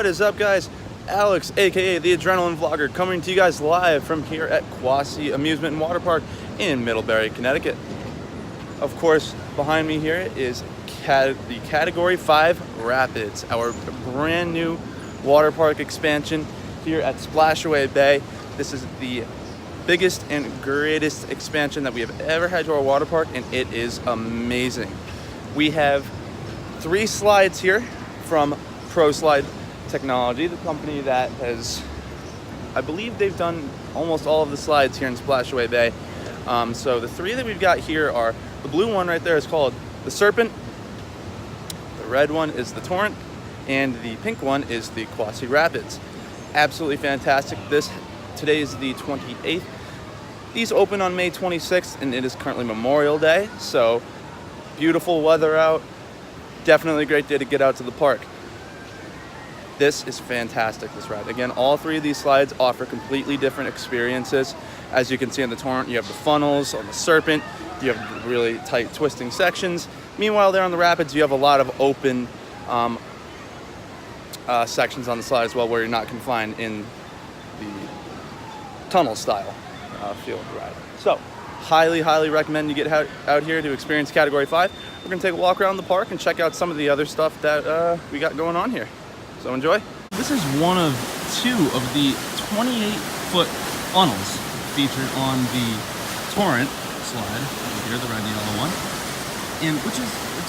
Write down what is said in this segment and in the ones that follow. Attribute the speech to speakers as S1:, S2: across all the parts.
S1: is up, guys? Alex, aka the Adrenaline Vlogger, coming to you guys live from here at Quassy Amusement and Waterpark in Middlebury, Connecticut. Of course, behind me here is the Category 5 Rapids, our brand new water park expansion here at Splashaway Bay. This is the biggest and greatest expansion that we have ever had to our water park, and it is amazing. We have 3 slides here from Pro Slide Technology, the company that has, I believe they've done almost all of the slides here in Splashaway Bay. So the 3 that we've got here are, the blue one right there is called the Serpent, the red one is the Torrent, and the pink one is the Quassy Rapids. Absolutely fantastic. Today is the 28th. These open on May 26th, and it is currently Memorial Day, so beautiful weather out. Definitely a great day to get out to the park. This is fantastic, this ride. Again, all 3 of these slides offer completely different experiences. As you can see on the Torrent, you have the funnels. On the Serpent, you have really tight twisting sections. Meanwhile, there on the Rapids, you have a lot of open sections on the slide as well, where you're not confined in the tunnel style field ride. So, highly recommend you get out here to experience Category 5. We're gonna take a walk around the park and check out some of the other stuff that we got going on here. So enjoy. This is one of 2 of the 28-foot funnels featured on the Torrent slide over here, the red and yellow one. And what's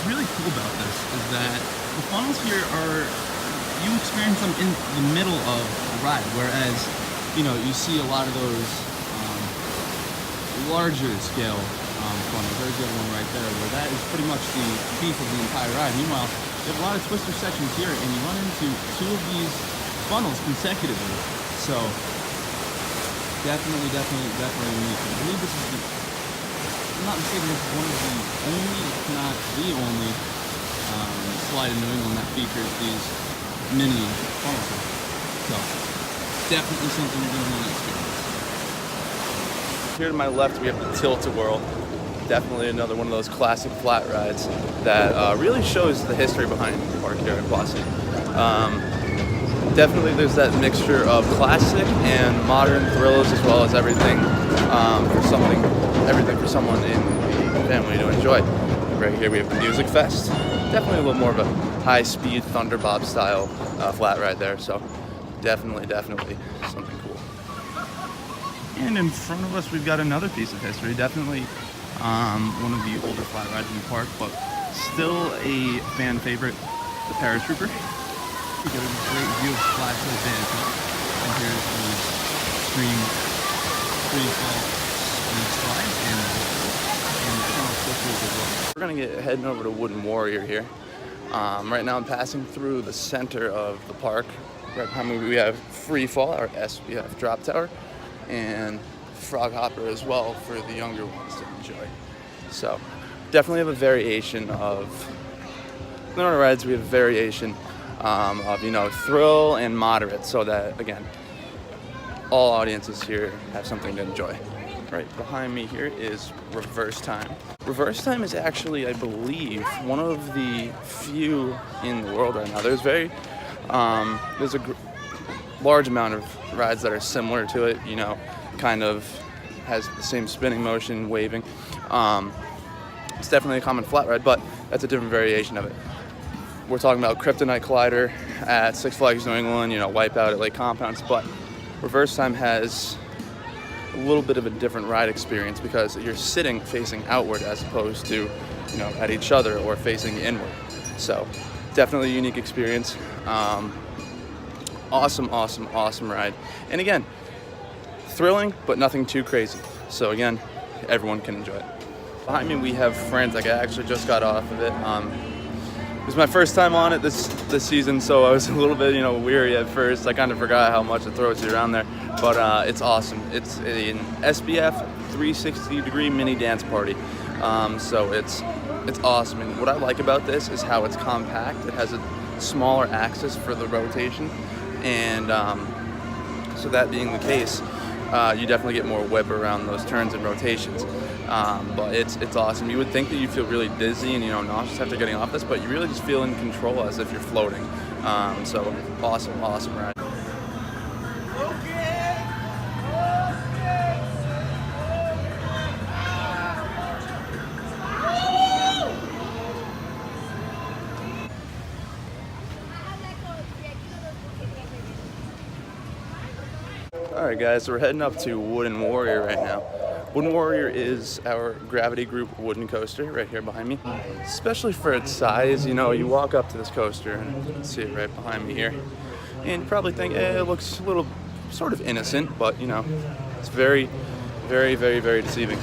S1: really cool about this is that the funnels here you experience them in the middle of the ride, whereas, you know, you see a lot of those larger scale funnels. There's the other one right there, where that is pretty much the piece of the entire ride. Meanwhile, you have a lot of twister sections here, and you run into 2 of these funnels consecutively. So definitely unique. I believe this is I'm not mistaken, it's one of the only, if not the only, slide in New England that features these mini funnels. So definitely something you're going to want to experience. Here to my left, we have the Tilt-A-Whirl. Definitely another one of those classic flat rides that really shows the history behind the park here at Quassy. Definitely there's that mixture of classic and modern thrills, as well as everything for someone in the family to enjoy. Right here we have the Music Fest. Definitely a little more of a high-speed Thunderbob style flat ride there, so definitely something cool. And in front of us we've got another piece of history. Definitely one of the older flat rides in the park, but still a fan favorite, the Paratrooper. We got a great view of Splashaway Bay, and here's the extreme free fall slide and tunnel switches as well. We're gonna heading over to Wooden Warrior here. Right now I'm passing through the center of the park. Right behind me we have Free Fall, our SBF drop tower, and Frog Hopper as well for the younger ones to enjoy. So definitely have a variation of the rides. We have a variation of, you know, thrill and moderate, so that again all audiences here have something to enjoy. Right behind me here is Reverse Time. Reverse Time is actually, I believe, one of the few in the world right now. There's a large amount of rides that are similar to it, you know, kind of has the same spinning motion, waving. It's definitely a common flat ride, but that's a different variation of it. We're talking about Kryptonite Collider at Six Flags New England, you know, Wipeout at Lake Compounce, but Reverse Time has a little bit of a different ride experience because you're sitting facing outward as opposed to, you know, at each other or facing inward. So definitely a unique experience. Awesome ride. And again, thrilling, but nothing too crazy. So again, everyone can enjoy it. Behind me we have Frantic. I actually just got off of it. It was my first time on it this season, so I was a little bit, you know, weary at first. I kind of forgot how much it throws you around there, but it's awesome. It's an SBF 360-degree mini dance party. So it's awesome. And what I like about this is how it's compact. It has a smaller axis for the rotation, and so that being the case, you definitely get more whip around those turns and rotations. But it's awesome. You would think that you feel really dizzy and nauseous after getting off this, but you really just feel in control as if you're floating. So awesome ride. Alright guys, so we're heading up to Wooden Warrior right now. Wooden Warrior is our gravity group wooden coaster right here behind me. Especially for its size, you walk up to this coaster and you can see it right behind me here. And you probably think, it looks a little sort of innocent, but it's very, very, very, very deceiving.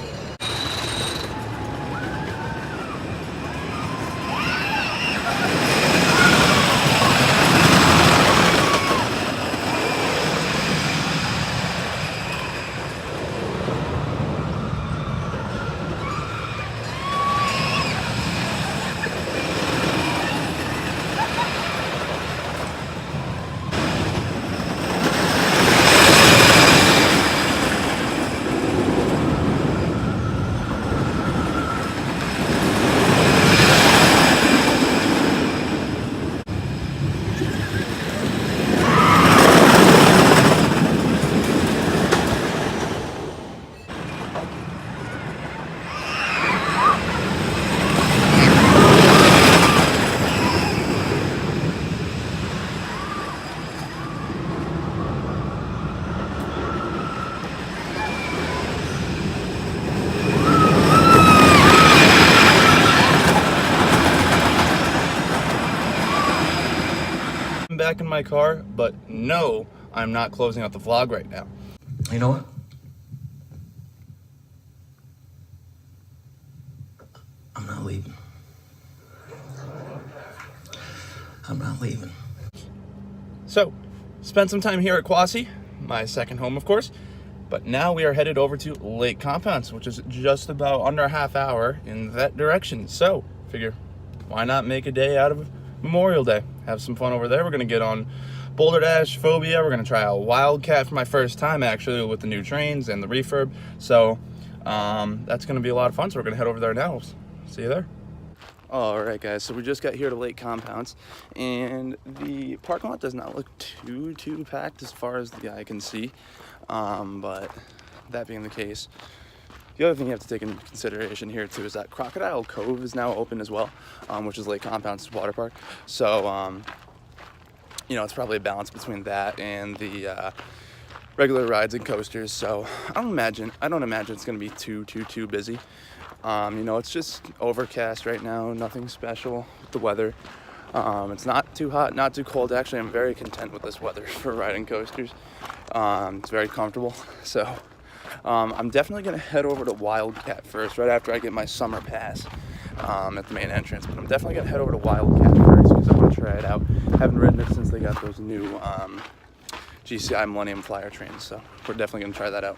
S1: Back in my car, but no, I'm not closing out the vlog right now.
S2: You know what? I'm not leaving. I'm not leaving.
S1: So, spent some time here at Quassy, my second home of course, but now we are headed over to Lake Compounce, which is just about under a half hour in that direction. So, figure, why not make a day out of Memorial Day? Have some fun over there. We're gonna get on Boulder Dash, Phobia. We're gonna try out Wildcat for my first time actually with the new trains and the refurb. So that's gonna be a lot of fun. So we're gonna head over there now. See you there. All right, guys. So we just got here to Lake Compounce, and the parking lot does not look too packed as far as the eye can see. But that being the case, the other thing you have to take into consideration here too is that Crocodile Cove is now open as well, which is Lake Compounce's water park. So, it's probably a balance between that and the regular rides and coasters. So I don't imagine it's going to be too busy. It's just overcast right now, nothing special with the weather. It's not too hot, not too cold. Actually, I'm very content with this weather for riding coasters. It's very comfortable. So I'm definitely going to head over to Wildcat first, right after I get my summer pass at the main entrance. But I'm definitely going to head over to Wildcat first because I want to try it out. Haven't ridden it since they got those new GCI Millennium Flyer trains, so we're definitely going to try that out.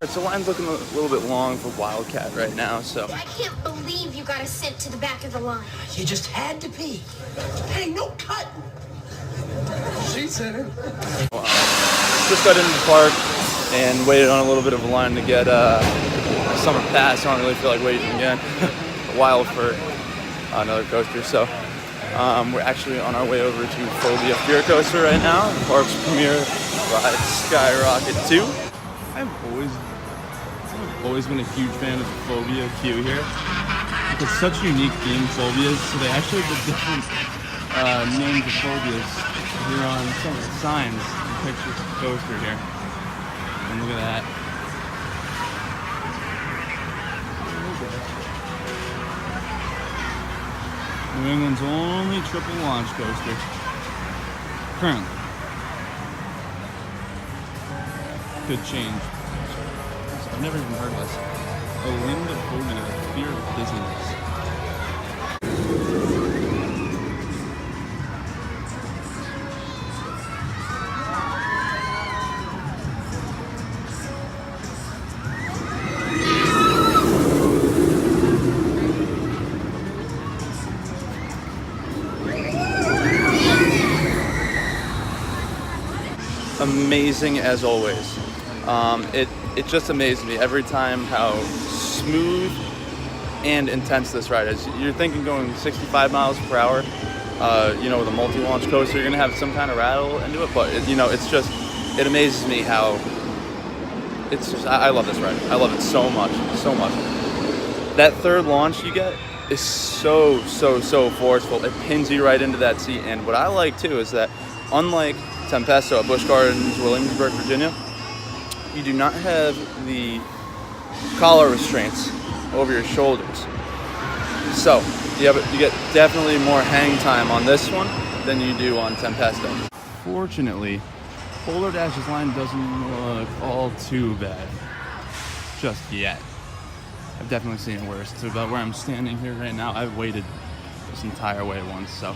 S1: So the line's looking a little bit long for Wildcat right now, so.
S3: I can't believe you got us sent to the back of the line.
S2: You just had to pee. Hey, no cutting. She said it.
S1: Wow. Just got into the park and waited on a little bit of a line to get a summer pass. I don't really feel like waiting again. A while for another coaster, so we're actually on our way over to Phobia Fear Coaster right now. The park's premier ride, Skyrocket 2. I've always been a huge fan of the Phobia queue here. It's such unique themed phobias, so they actually have the different names of phobias here on some of the signs and pictures of the coaster here. And look at that. New England's only triple launch coaster. Currently. Could change. So, I've never even heard of this. Olingophobia, fear of dizziness. Amazing as always. It just amazes me every time how smooth and intense this ride is. You're thinking going 65 miles per hour, with a multi-launch coaster, you're gonna have some kind of rattle into it, but it amazes me how I love this ride. I love it so much, so much. That third launch you get is so forceful. It pins you right into that seat, and what I like too is that unlike Tempesto at Busch Gardens, Williamsburg, Virginia, you do not have the collar restraints over your shoulders. So you get definitely more hang time on this one than you do on Tempesto. Fortunately, Boulder Dash's line doesn't look all too bad just yet. I've definitely seen it worse. So about where I'm standing here right now, I've waited this entire way once, so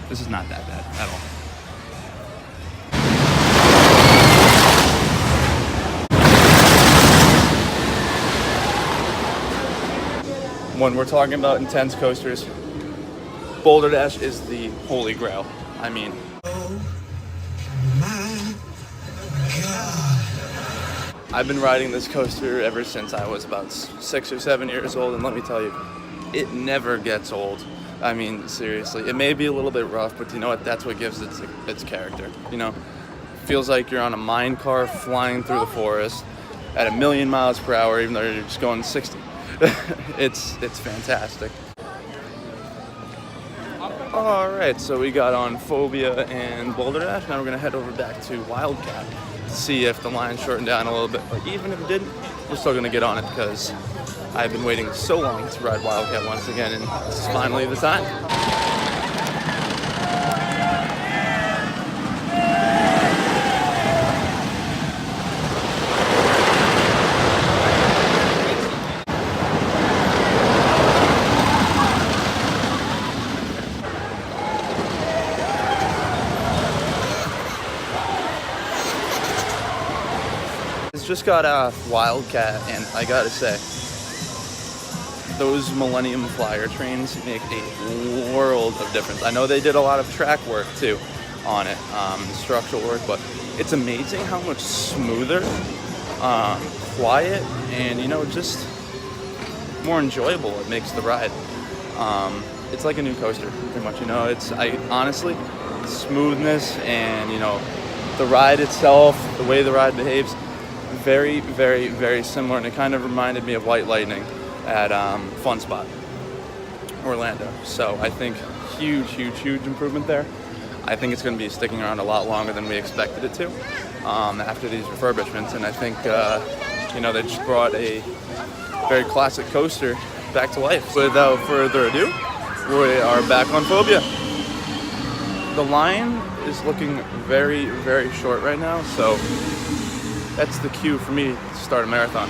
S1: this is not that bad at all. When we're talking about intense coasters, Boulder Dash is the holy grail. I mean,
S2: Oh my God.
S1: I've been riding this coaster ever since I was about 6 or 7 years old, and let me tell you, it never gets old. I mean, seriously, it may be a little bit rough, but you know what? That's what gives it its character. Feels like you're on a mine car flying through the forest at 1,000,000 miles per hour, even though you're just going 60. It's fantastic. All right, so we got on Phobia and Boulder Dash. Now we're gonna head over back to Wildcat to see if the line shortened down a little bit. But even if it didn't, we're still gonna get on it because I've been waiting so long to ride Wildcat once again, and this is finally the time. Just got off Wildcat, and I gotta say, those Millennium Flyer trains make a world of difference. I know they did a lot of track work too on it, structural work, but it's amazing how much smoother, quiet, and just more enjoyable it makes the ride. It's like a new coaster, pretty much. Honestly, smoothness and the ride itself, the way the ride behaves. Very, very, very similar, and it kind of reminded me of White Lightning at Fun Spot, Orlando. So I think huge improvement there. I think it's going to be sticking around a lot longer than we expected it to after these refurbishments, and I think they just brought a very classic coaster back to life. Without further ado, we are back on Phobia. The line is looking very, very short right now, so that's the cue for me to start a marathon.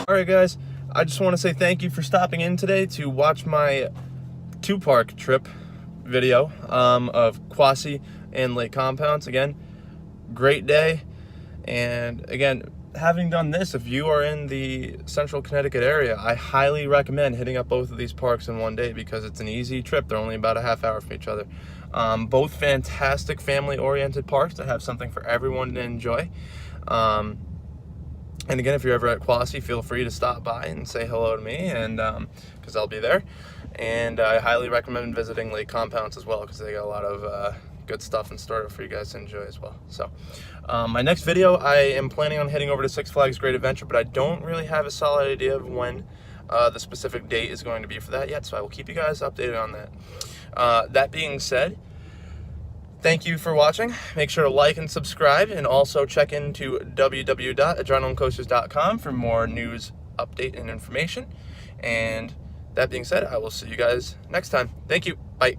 S1: Alright guys, I just want to say thank you for stopping in today to watch my two-park trip video of Quassy and Lake Compounce. Again, great day, and again, having done this, if you are in the central Connecticut area, I highly recommend hitting up both of these parks in one day because it's an easy trip. They're only about a half hour from each other. Both fantastic family-oriented parks that have something for everyone to enjoy. And again, if you're ever at Quassy, feel free to stop by and say hello to me, and because I'll be there. And I highly recommend visiting Lake Compounce as well, because they got a lot of good stuff in store for you guys to enjoy as well. So my next video, I am planning on heading over to Six Flags Great Adventure, but I don't really have a solid idea of when the specific date is going to be for that yet, so I will keep you guys updated on that. That being said, thank you for watching. Make sure to like and subscribe, and also check into www.adrenalinecoasters.com for more news, update, and information. And that being said, I will see you guys next time. Thank you. Bye.